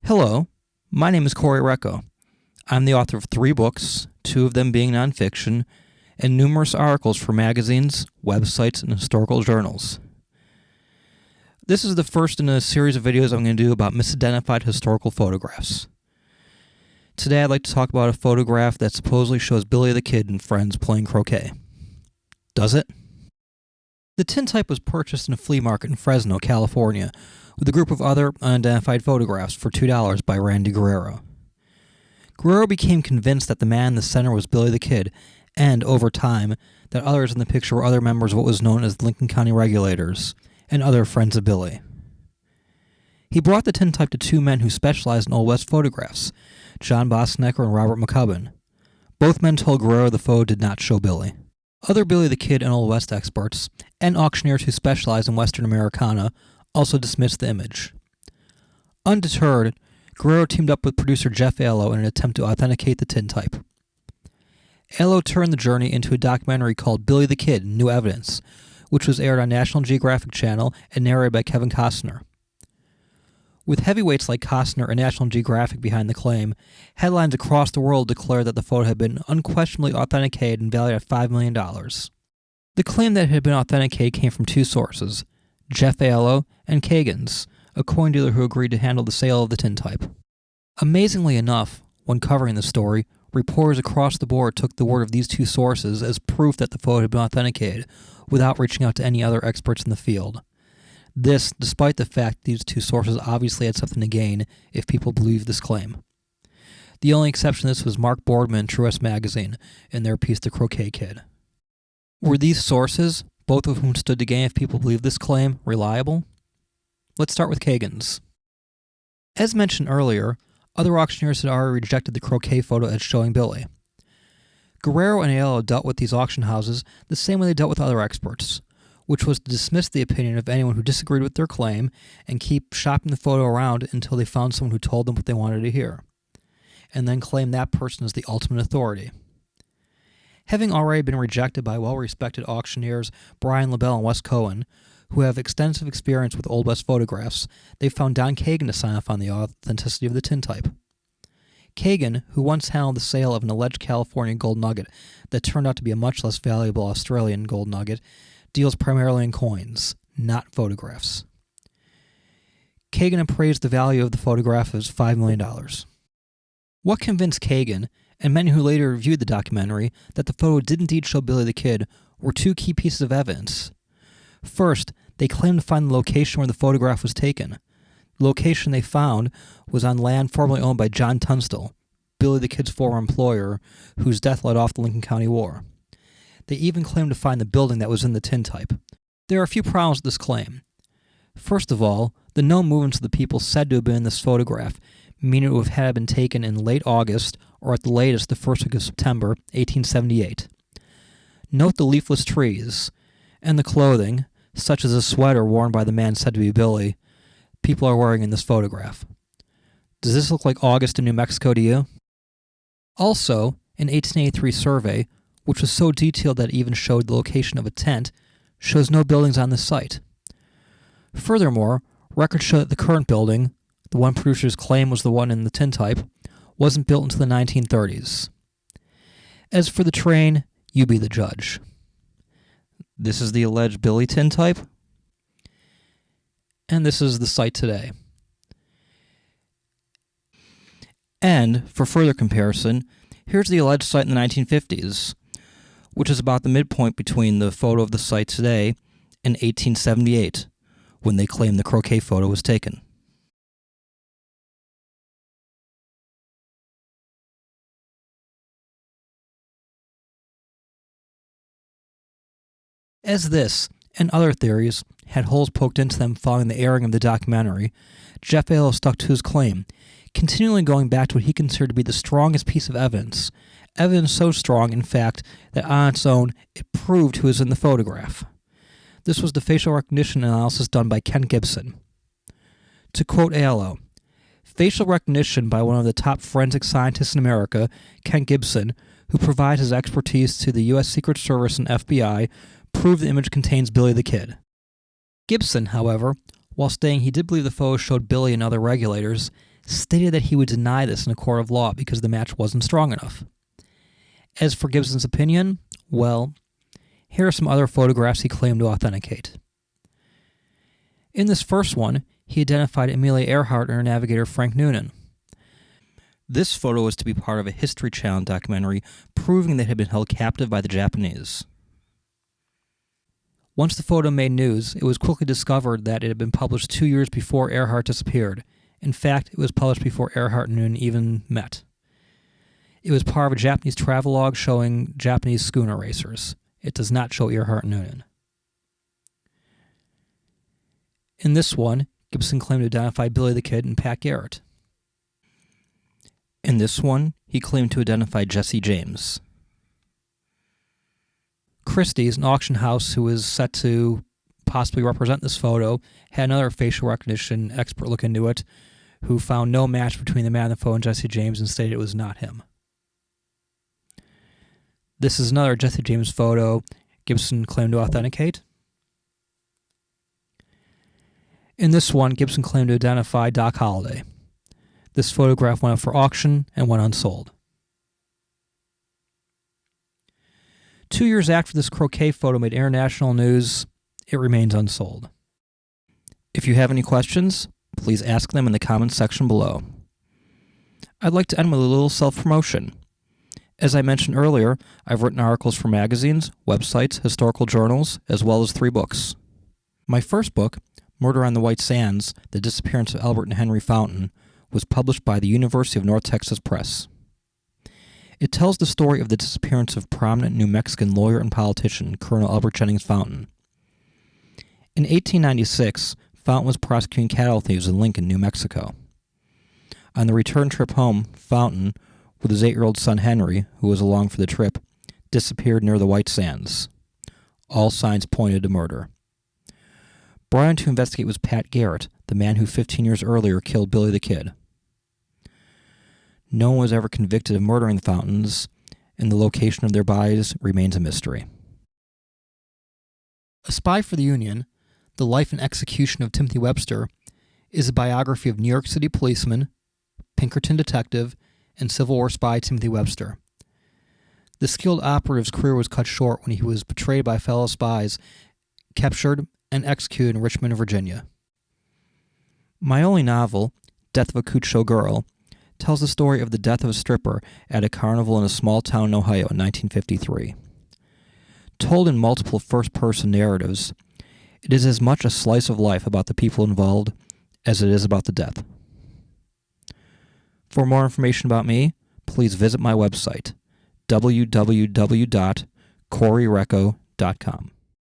Hello, my name is Corey Recco. I'm the author of 3 books, 2 of them being nonfiction, and numerous articles for magazines, websites, and historical journals. This is the first in a series of videos I'm going to do about misidentified historical photographs. Today I'd like to talk about a photograph that supposedly shows Billy the Kid and friends playing croquet. Does it? The Tintype was purchased in a flea market in Fresno, California, with a group of other unidentified photographs for $2 by Randy Guerrero. Guerrero became convinced that the man in the center was Billy the Kid, and, over time, that others in the picture were other members of what was known as the Lincoln County Regulators, and other friends of Billy. He brought the Tintype to 2 men who specialized in Old West photographs, John Bosnecker and Robert McCubbin. Both men told Guerrero the photo did not show Billy. Other Billy the Kid and Old West experts, and auctioneers who specialize in Western Americana, also dismissed the image. Undeterred, Guerrero teamed up with producer Jeff Allo in an attempt to authenticate the Tintype. Allo turned the journey into a documentary called Billy the Kid, New Evidence, which was aired on National Geographic Channel and narrated by Kevin Costner. With heavyweights like Costner and National Geographic behind the claim, headlines across the world declared that the photo had been unquestionably authenticated and valued at $5 million. The claim that it had been authenticated came from 2 sources, Jeff Allo and Kagan's, a coin dealer who agreed to handle the sale of the Tintype. Amazingly enough, when covering the story, reporters across the board took the word of these 2 sources as proof that the photo had been authenticated, without reaching out to any other experts in the field. This, despite the fact these 2 sources obviously had something to gain if people believed this claim. The only exception to this was Mark Boardman and Truist Magazine in their piece The Croquet Kid. Were these sources, both of whom stood to gain if people believed this claim, reliable? Let's start with Kagan's. As mentioned earlier, other auctioneers had already rejected the croquet photo as showing Billy. Guerrero and Allo dealt with these auction houses the same way they dealt with other experts, which was to dismiss the opinion of anyone who disagreed with their claim and keep shopping the photo around until they found someone who told them what they wanted to hear, and then claim that person as the ultimate authority. Having already been rejected by well-respected auctioneers Brian LaBelle and Wes Cohen, who have extensive experience with Old West photographs, they found Don Kagan to sign off on the authenticity of the Tintype. Kagan, who once handled the sale of an alleged California gold nugget that turned out to be a much less valuable Australian gold nugget, deals primarily in coins, not photographs. Kagan appraised the value of the photograph as $5 million. What convinced Kagan, and many who later reviewed the documentary, that the photo did indeed show Billy the Kid were 2 key pieces of evidence. First, they claimed to find the location where the photograph was taken. The location they found was on land formerly owned by John Tunstall, Billy the Kid's former employer, whose death led off the Lincoln County War. They even claimed to find the building that was in the Tintype. There are a few problems with this claim. First of all, the known movements of the people said to have been in this photograph, meaning it would have been taken in late August or at the latest the first week of September, 1878. Note the leafless trees, and the clothing, such as a sweater worn by the man said to be Billy, people are wearing in this photograph. Does this look like August in New Mexico to you? Also, an 1883 survey, which was so detailed that it even showed the location of a tent, shows no buildings on this site. Furthermore, records show that the current building, the one producers claim was the one in the Tintype, wasn't built until the 1930s. As for the train, you be the judge. This is the alleged Billy Tintype, and this is the site today. And, for further comparison, here's the alleged site in the 1950s, which is about the midpoint between the photo of the site today and 1878, when they claim the croquet photo was taken. As this, and other theories, had holes poked into them following the airing of the documentary, Jeff Allo stuck to his claim, continually going back to what he considered to be the strongest piece of evidence so strong, in fact, that on its own, it proved who was in the photograph. This was the facial recognition analysis done by Ken Gibson. To quote Allo, facial recognition by one of the top forensic scientists in America, Ken Gibson, who provides his expertise to the U.S. Secret Service and FBI, proved the image contains Billy the Kid. Gibson, however, while stating he did believe the photo showed Billy and other regulators, stated that he would deny this in a court of law because the match wasn't strong enough. As for Gibson's opinion, well, here are some other photographs he claimed to authenticate. In this first one, he identified Amelia Earhart and her navigator Frank Noonan. This photo was to be part of a History Channel documentary proving they had been held captive by the Japanese. Once the photo made news, it was quickly discovered that it had been published 2 years before Earhart disappeared. In fact, it was published before Earhart and Noonan even met. It was part of a Japanese travelogue showing Japanese schooner racers. It does not show Earhart and Noonan. In this one, Gibson claimed to identify Billy the Kid and Pat Garrett. In this one, he claimed to identify Jesse James. Christie's, an auction house who was set to possibly represent this photo, had another facial recognition expert look into it, who found no match between the man in the photo and Jesse James and stated it was not him. This is another Jesse James photo Gibson claimed to authenticate. In this one, Gibson claimed to identify Doc Holliday. This photograph went up for auction and went unsold. 2 years after this Croquet photo made international news, it remains unsold. If you have any questions, please ask them in the comments section below. I'd like to end with a little self-promotion. As I mentioned earlier, I've written articles for magazines, websites, historical journals, as well as 3 books. My first book, Murder on the White Sands, The Disappearance of Albert and Henry Fountain, was published by the University of North Texas Press. It tells the story of the disappearance of prominent New Mexican lawyer and politician Colonel Albert Jennings Fountain. In 1896, Fountain was prosecuting cattle thieves in Lincoln, New Mexico. On the return trip home, Fountain, with his 8-year-old son Henry, who was along for the trip, disappeared near the White Sands. All signs pointed to murder. Brought in to investigate was Pat Garrett, the man who 15 years earlier killed Billy the Kid. No one was ever convicted of murdering the Fountains, and the location of their bodies remains a mystery. A Spy for the Union, The Life and Execution of Timothy Webster, is a biography of New York City policeman, Pinkerton detective, and Civil War spy Timothy Webster. The skilled operative's career was cut short when he was betrayed by fellow spies, captured, and executed in Richmond, Virginia. My only novel, Death of a Coot Show Girl, tells the story of the death of a stripper at a carnival in a small town in Ohio in 1953. Told in multiple first-person narratives, it is as much a slice of life about the people involved as it is about the death. For more information about me, please visit my website, www.coreyrecco.com.